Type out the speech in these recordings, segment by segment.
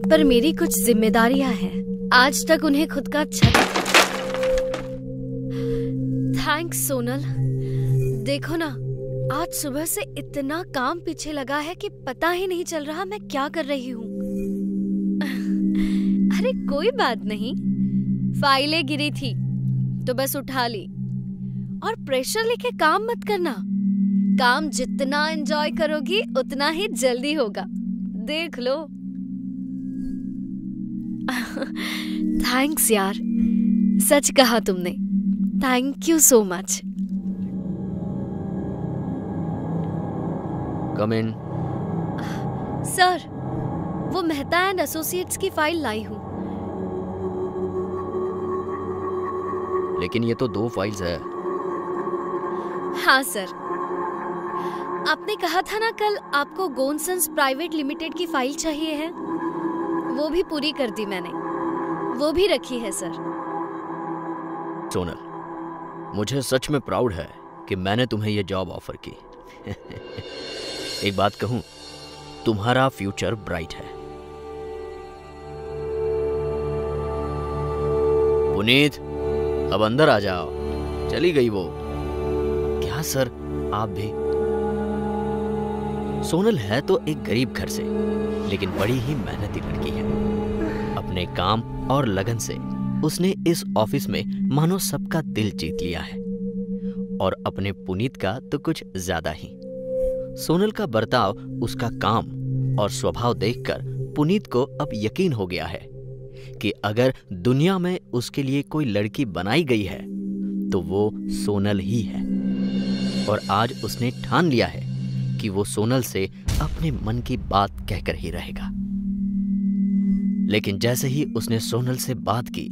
पर मेरी कुछ जिम्मेदारियां हैं। आज तक उन्हें खुद का छत। थैंक्स सोनल। देखो ना, आज सुबह से इतना काम पीछे लगा है कि पता ही नहीं चल रहा मैं क्या कर रही हूँ। अरे कोई बात नहीं, फाइलें गिरी थी तो बस उठा ली। और प्रेशर लेके काम मत करना। काम जितना एंजॉय करोगी उतना ही जल्दी होगा, देख लो। थैंक्स यार, सच कहा तुमने। Thank you so much. Come in. Sir, वो मेहता एंड एसोसिएट्स की फाइल लाई हूँ। लेकिन ये तो 2 फाइल्स है। हाँ सर, आपने कहा था ना कल आपको गोनसंस प्राइवेट लिमिटेड की फाइल चाहिए है, वो भी पूरी कर दी मैंने, वो भी रखी है सर। सोनल, मुझे सच में प्राउड है कि मैंने तुम्हें यह जॉब ऑफर की। एक बात कहूं, तुम्हारा फ्यूचर ब्राइट है। पुनीत, अब अंदर आ जाओ। चली गई वो। क्या सर, आप भी? सोनल है तो एक गरीब घर से, लेकिन बड़ी ही मेहनती लड़की है। अपने काम और लगन से उसने इस ऑफिस में मानो सबका दिल जीत लिया है, और अपने पुनीत का तो कुछ ज्यादा ही। सोनल का बर्ताव, उसका काम और स्वभाव देखकर पुनीत को अब यकीन हो गया है कि अगर दुनिया में उसके लिए कोई लड़की बनाई गई है तो वो सोनल ही है। और आज उसने ठान लिया है कि वो सोनल से अपने मन की बात कहकर ही रहेगा। लेकिन जैसे ही उसने सोनल से बात की,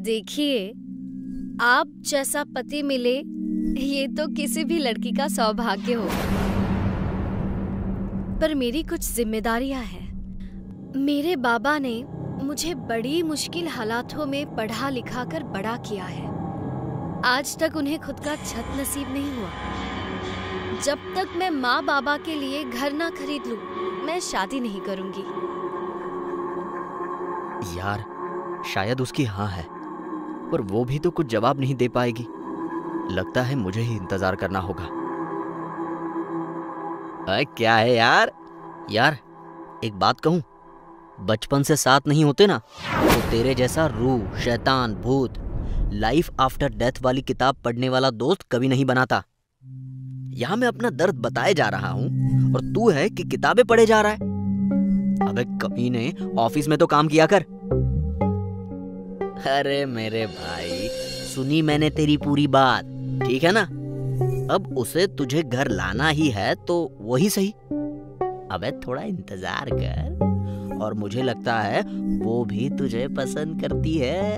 देखिए, आप जैसा पति मिले ये तो किसी भी लड़की का सौभाग्य हो, पर मेरी कुछ जिम्मेदारियां हैं। मेरे बाबा ने मुझे बड़ी मुश्किल हालातों में पढ़ा लिखा कर बड़ा किया है। आज तक उन्हें खुद का छत नसीब नहीं हुआ। जब तक मैं माँ बाबा के लिए घर ना खरीद लूं, मैं शादी नहीं करूंगी। यार, शायद उसकी हाँ है, पर वो भी तो कुछ जवाब नहीं दे पाएगी। लगता है मुझे ही इंतजार करना होगा। क्या है यार? यार, एक बात कहूं, बचपन से साथ नहीं होते ना, तो तेरे जैसा रूह, शैतान, भूत, लाइफ आफ्टर डेथ वाली किताब पढ़ने वाला दोस्त कभी नहीं बनाता। यहां मैं अपना दर्द बताए जा रहा हूं और तू है कि किताबें पढ़े जा रहा है। अबे कमीने, ऑफिस में तो काम किया कर। अरे मेरे भाई, सुनी मैंने तेरी पूरी बात, ठीक है ना? अब उसे तुझे घर लाना ही है तो वही सही। अबे थोड़ा इंतजार कर, और मुझे लगता है वो भी तुझे पसंद करती है।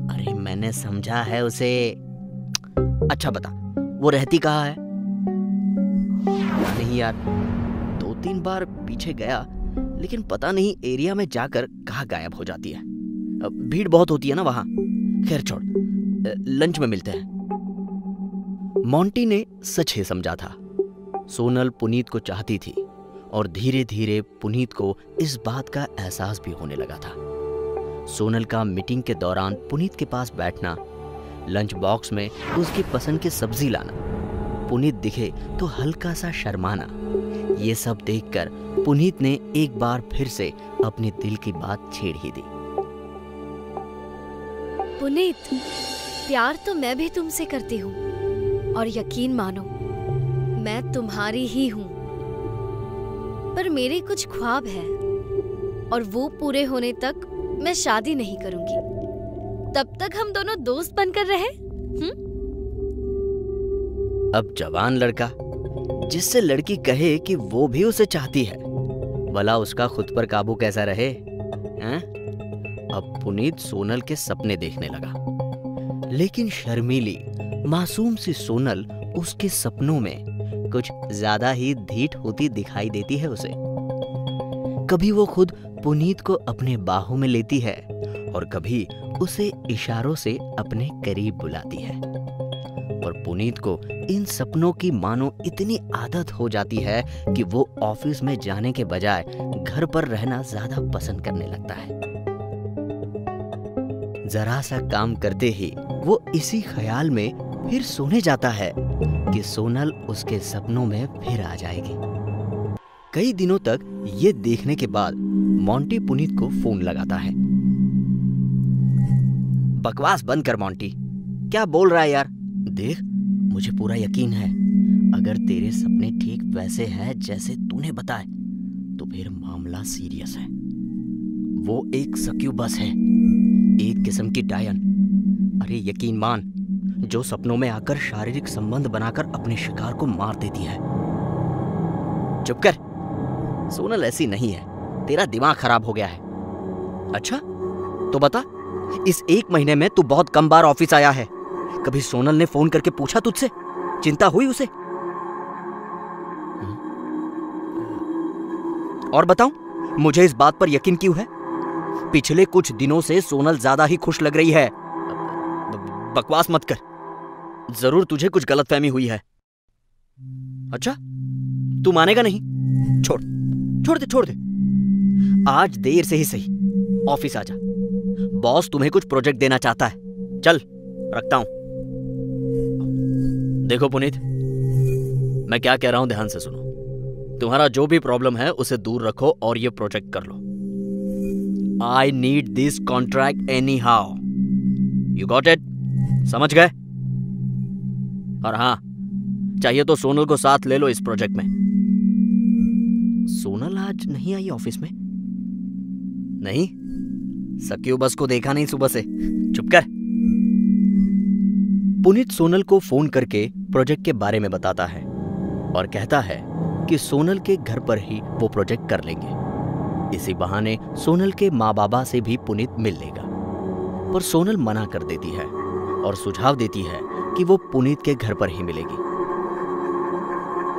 अरे मैंने समझा है उसे। अच्छा बता, वो रहती कहाँ है? नहीं यार, 2-3 बार पीछे गया, लेकिन पता नहीं एरिया में जाकर कहाँ गायब हो जाती है। भीड़ बहुत होती है ना वहां। खैर छोड़, लंच में मिलते हैं। मोंटी ने सच ही समझा था। सोनल पुनीत को चाहती थी, और धीरे धीरे पुनीत को इस बात का एहसास भी होने लगा था। सोनल का मीटिंग के दौरान पुनीत के पास बैठना, लंच बॉक्स में उसकी पसंद की सब्जी लाना, पुनीत दिखे तो हल्का सा शर्माना, ये सब देखकर पुनीत ने एक बार फिर से अपने दिल की बात छेड़ ही दी। पुनीत, प्यार तो मैं भी तुमसे करती हूँ, और यकीन मानो मैं तुम्हारी ही हूँ। पर मेरे कुछ ख्वाब हैं, और वो पूरे होने तक मैं शादी नहीं करूंगी। तब तक हम दोनों दोस्त बनकर रहे। अब जवान लड़का जिससे लड़की कहे कि वो भी उसे चाहती है, भला उसका खुद पर काबू कैसा रहे? हैं? अब पुनीत सोनल के सपने देखने लगा, लेकिन शर्मीली, मासूम सी सोनल उसके सपनों में कुछ ज्यादा ही ढीठ होती दिखाई देती है उसे। कभी वो खुद पुनीत को अपने बाहों में लेती है, और कभी उसे इशारों से अपने करीब बुलाती है। और पुनीत को इन सपनों की मानो इतनी आदत हो जाती है कि वो ऑफिस में जाने के बजाय घर पर रहना ज्यादा पसंद करने लगता है। जरा सा काम करते ही वो इसी ख्याल में फिर सोने जाता है कि सोनल उसके सपनों में फिर आ जाएगी। कई दिनों तक ये देखने के बाद मोंटी पुनीत को फोन लगाता है। बकवास बंद कर मोंटी, क्या बोल रहा है यार? देख, मुझे पूरा यकीन है अगर तेरे सपने ठीक वैसे हैं जैसे तूने बताए तो फिर मामला सीरियस है। वो एक सक्यूबस है, एक किस्म की डायन। अरे यकीन मान, जो सपनों में आकर शारीरिक संबंध बनाकर अपने शिकार को मार देती है। चुप कर, सोनल ऐसी नहीं है, तेरा दिमाग खराब हो गया है। अच्छा तो बता, इस 1 महीने में तू बहुत कम बार ऑफिस आया है। कभी सोनल ने फोन करके पूछा तुझसे? चिंता हुई उसे? और बताऊं, मुझे इस बात पर यकीन क्यों है? पिछले कुछ दिनों से सोनल ज्यादा ही खुश लग रही है। बकवास मत कर, जरूर तुझे कुछ गलतफहमी हुई है। अच्छा, तू मानेगा नहीं? छोड़ दे। आज देर से ही सही ऑफिस आजा। बॉस तुम्हें कुछ प्रोजेक्ट देना चाहता है। चल, रखता हूं। देखो पुनीत, मैं क्या कह रहा हूं ध्यान से सुनो। तुम्हारा जो भी प्रॉब्लम है उसे दूर रखो और ये प्रोजेक्ट कर लो। I need this contract anyhow. You got it? समझ गए? और हाँ, चाहिए तो सोनल को साथ ले लो इस प्रोजेक्ट में। सोनल आज नहीं आई ऑफिस में? नहीं, सक्यूबस को देखा नहीं सुबह से। चुप कर। पुनीत सोनल को फोन करके प्रोजेक्ट के बारे में बताता है और कहता है कि सोनल के घर पर ही वो प्रोजेक्ट कर लेंगे। इसी बहाने सोनल के माँ बाबा से भी पुनीत मिल लेगा। पर सोनल मना कर देती है और सुझाव देती है कि वो पुनीत के घर पर ही मिलेगी।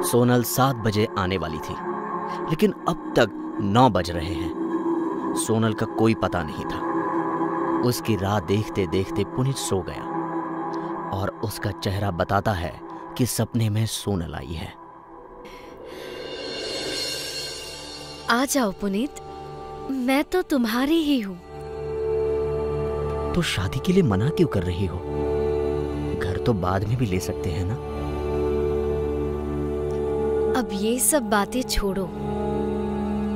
सोनल 7 बजे आने वाली थी, लेकिन अब तक 9 बज रहे हैं। सोनल का कोई पता नहीं था। उसकी राह देखते देखते पुनीत सो गया और उसका चेहरा बताता है कि सपने में सोनल आई है। आ जाओ पुनीत, मैं तो तुम्हारी ही हूं। तो शादी के लिए मना क्यों कर रही हो? घर तो बाद में भी ले सकते हैं ना? अब ये सब बातें छोड़ो,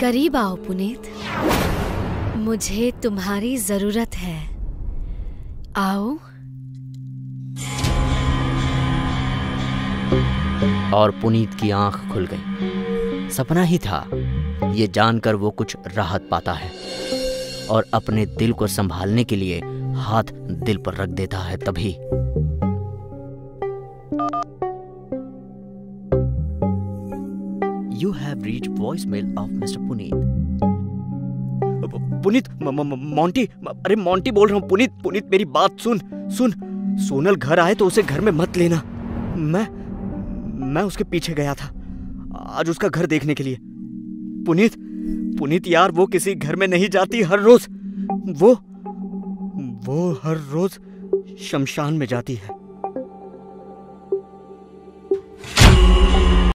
करीब आओ पुनीत, मुझे तुम्हारी जरूरत है। आओ। और पुनीत की आंख खुल गई। सपना ही था, ये जानकर वो कुछ राहत पाता है और अपने दिल को संभालने के लिए हाथ दिल पर रख देता है। तभी You have reached voicemail of Mr. Puneet. Puneet, Monty, अरे मोंटी बोल रहा हूँ। पुनीत मेरी बात सुन। सोनल घर आए तो उसे घर में मत लेना। मैं उसके पीछे गया था आज उसका घर देखने के लिए। पुनीत यार, वो किसी घर में नहीं जाती। हर रोज वो हर रोज शमशान में जाती है।